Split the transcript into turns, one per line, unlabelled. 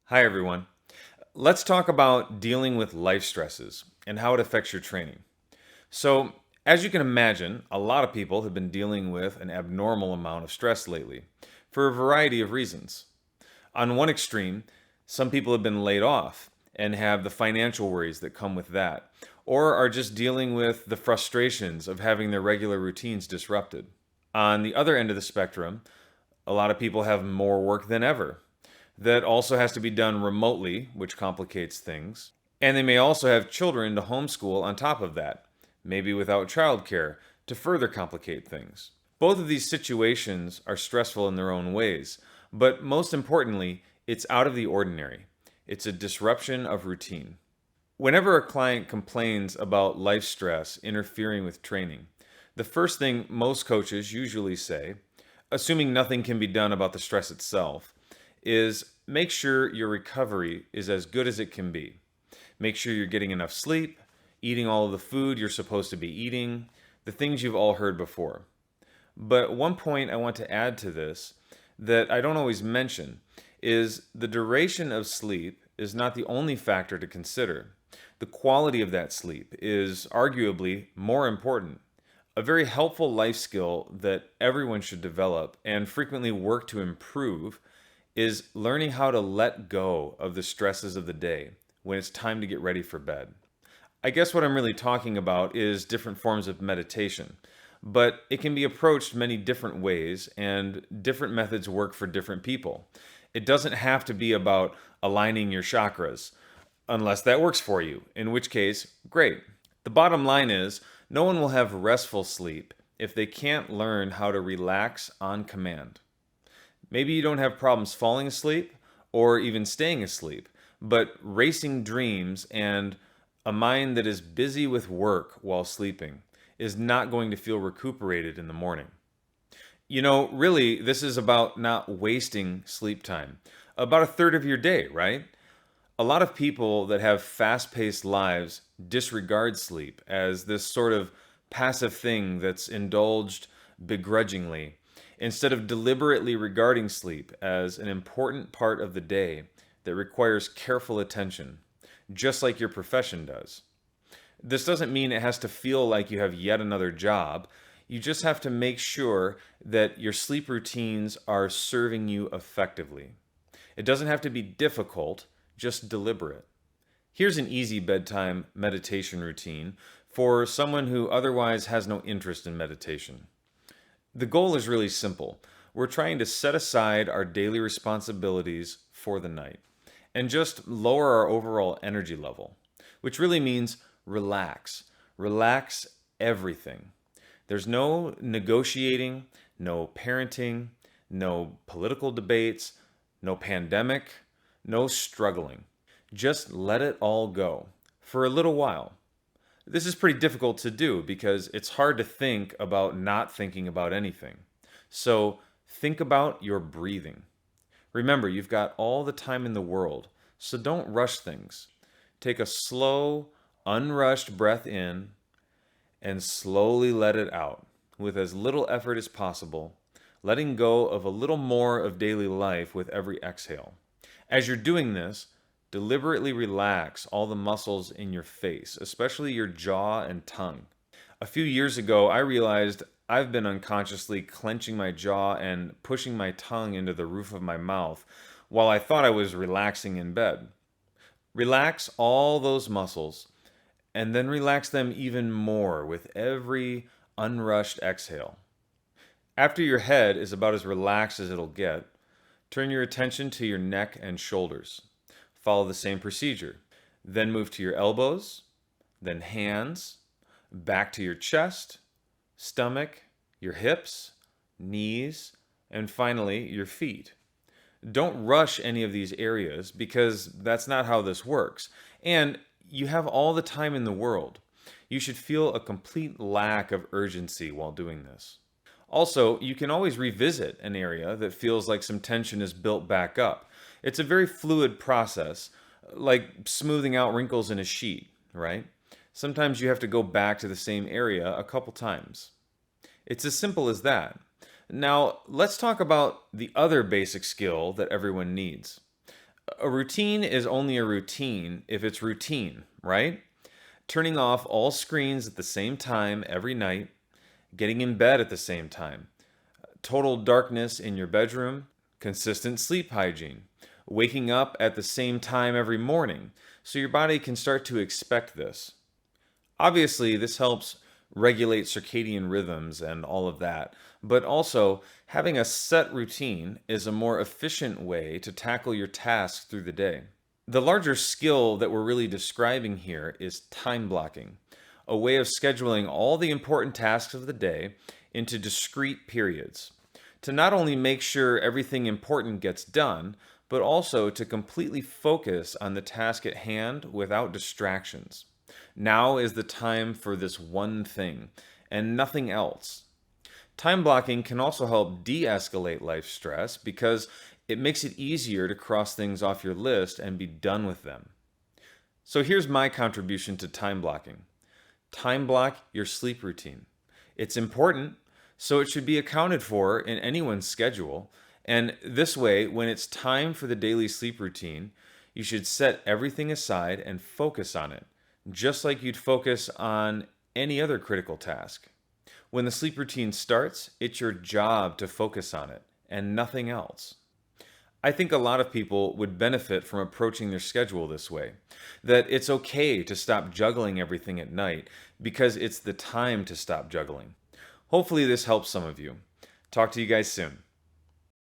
Hi, everyone. Let's talk about dealing with life stresses and how it affects your training. So, as you can imagine, a lot of people have been dealing with an abnormal amount of stress lately for a variety of reasons. On one extreme, some people have been laid off and have the financial worries that come with that, or are just dealing with the frustrations of having their regular routines disrupted. On the other end of the spectrum, a lot of people have more work than ever. That also has to be done remotely, which complicates things. And they may also have children to homeschool on top of that, maybe without childcare, to further complicate things. Both of these situations are stressful in their own ways, but most importantly, it's out of the ordinary. It's a disruption of routine. Whenever a client complains about life stress interfering with training, the first thing most coaches usually say, assuming nothing can be done about the stress itself, is make sure your recovery is as good as it can be. Make sure you're getting enough sleep, eating all of the food you're supposed to be eating, the things you've all heard before. But one point I want to add to this that I don't always mention is the duration of sleep is not the only factor to consider. The quality of that sleep is arguably more important. A very helpful life skill that everyone should develop and frequently work to improve is learning how to let go of the stresses of the day when it's time to get ready for bed. I guess what I'm really talking about is different forms of meditation, but it can be approached many different ways, and different methods work for different people. It doesn't have to be about aligning your chakras, unless that works for you, in which case, great. The bottom line is, no one will have restful sleep if they can't learn how to relax on command. Maybe you don't have problems falling asleep or even staying asleep, but racing dreams and a mind that is busy with work while sleeping is not going to feel recuperated in the morning. Really, this is about not wasting sleep time. About a third of your day, right? A lot of people that have fast paced lives disregard sleep as this sort of passive thing that's indulged begrudgingly, instead of deliberately regarding sleep as an important part of the day that requires careful attention, just like your profession does. This doesn't mean it has to feel like you have yet another job. You just have to make sure that your sleep routines are serving you effectively. It doesn't have to be difficult, just deliberate. Here's an easy bedtime meditation routine for someone who otherwise has no interest in meditation. The goal is really simple. We're trying to set aside our daily responsibilities for the night and just lower our overall energy level, which really means relax. Relax everything. There's no negotiating, no parenting, no political debates, no pandemic, no struggling. Just let it all go for a little while. This is pretty difficult to do because it's hard to think about not thinking about anything. So think about your breathing. Remember, you've got all the time in the world, so don't rush things. Take a slow, unrushed breath in and slowly let it out with as little effort as possible, letting go of a little more of daily life with every exhale. As you're doing this, deliberately relax all the muscles in your face, especially your jaw and tongue. A few years ago, I realized I've been unconsciously clenching my jaw and pushing my tongue into the roof of my mouth while I thought I was relaxing in bed. Relax all those muscles and then relax them even more with every unrushed exhale. After your head is about as relaxed as it'll get, turn your attention to your neck and shoulders. Follow the same procedure. Then move to your elbows, then hands, back to your chest, stomach, your hips, knees, and finally your feet. Don't rush any of these areas because that's not how this works. And you have all the time in the world. You should feel a complete lack of urgency while doing this. Also, you can always revisit an area that feels like some tension is built back up. It's a very fluid process, like smoothing out wrinkles in a sheet, right? Sometimes you have to go back to the same area a couple times. It's as simple as that. Now, let's talk about the other basic skill that everyone needs. A routine is only a routine if it's routine, right? Turning off all screens at the same time every night, getting in bed at the same time, total darkness in your bedroom, consistent sleep hygiene, waking up at the same time every morning, so your body can start to expect this. Obviously, this helps regulate circadian rhythms and all of that, but also having a set routine is a more efficient way to tackle your tasks through the day. The larger skill that we're really describing here is time blocking, a way of scheduling all the important tasks of the day into discrete periods to not only make sure everything important gets done, but also to completely focus on the task at hand without distractions. Now is the time for this one thing and nothing else. Time blocking can also help de escalate life stress because it makes it easier to cross things off your list and be done with them. So here's my contribution to time blocking: time block your sleep routine. It's important, so it should be accounted for in anyone's schedule. And this way, when it's time for the daily sleep routine, you should set everything aside and focus on it, just like you'd focus on any other critical task. When the sleep routine starts, it's your job to focus on it and nothing else. I think a lot of people would benefit from approaching their schedule this way. That it's okay to stop juggling everything at night because it's the time to stop juggling. Hopefully, this helps some of you. Talk to you guys soon.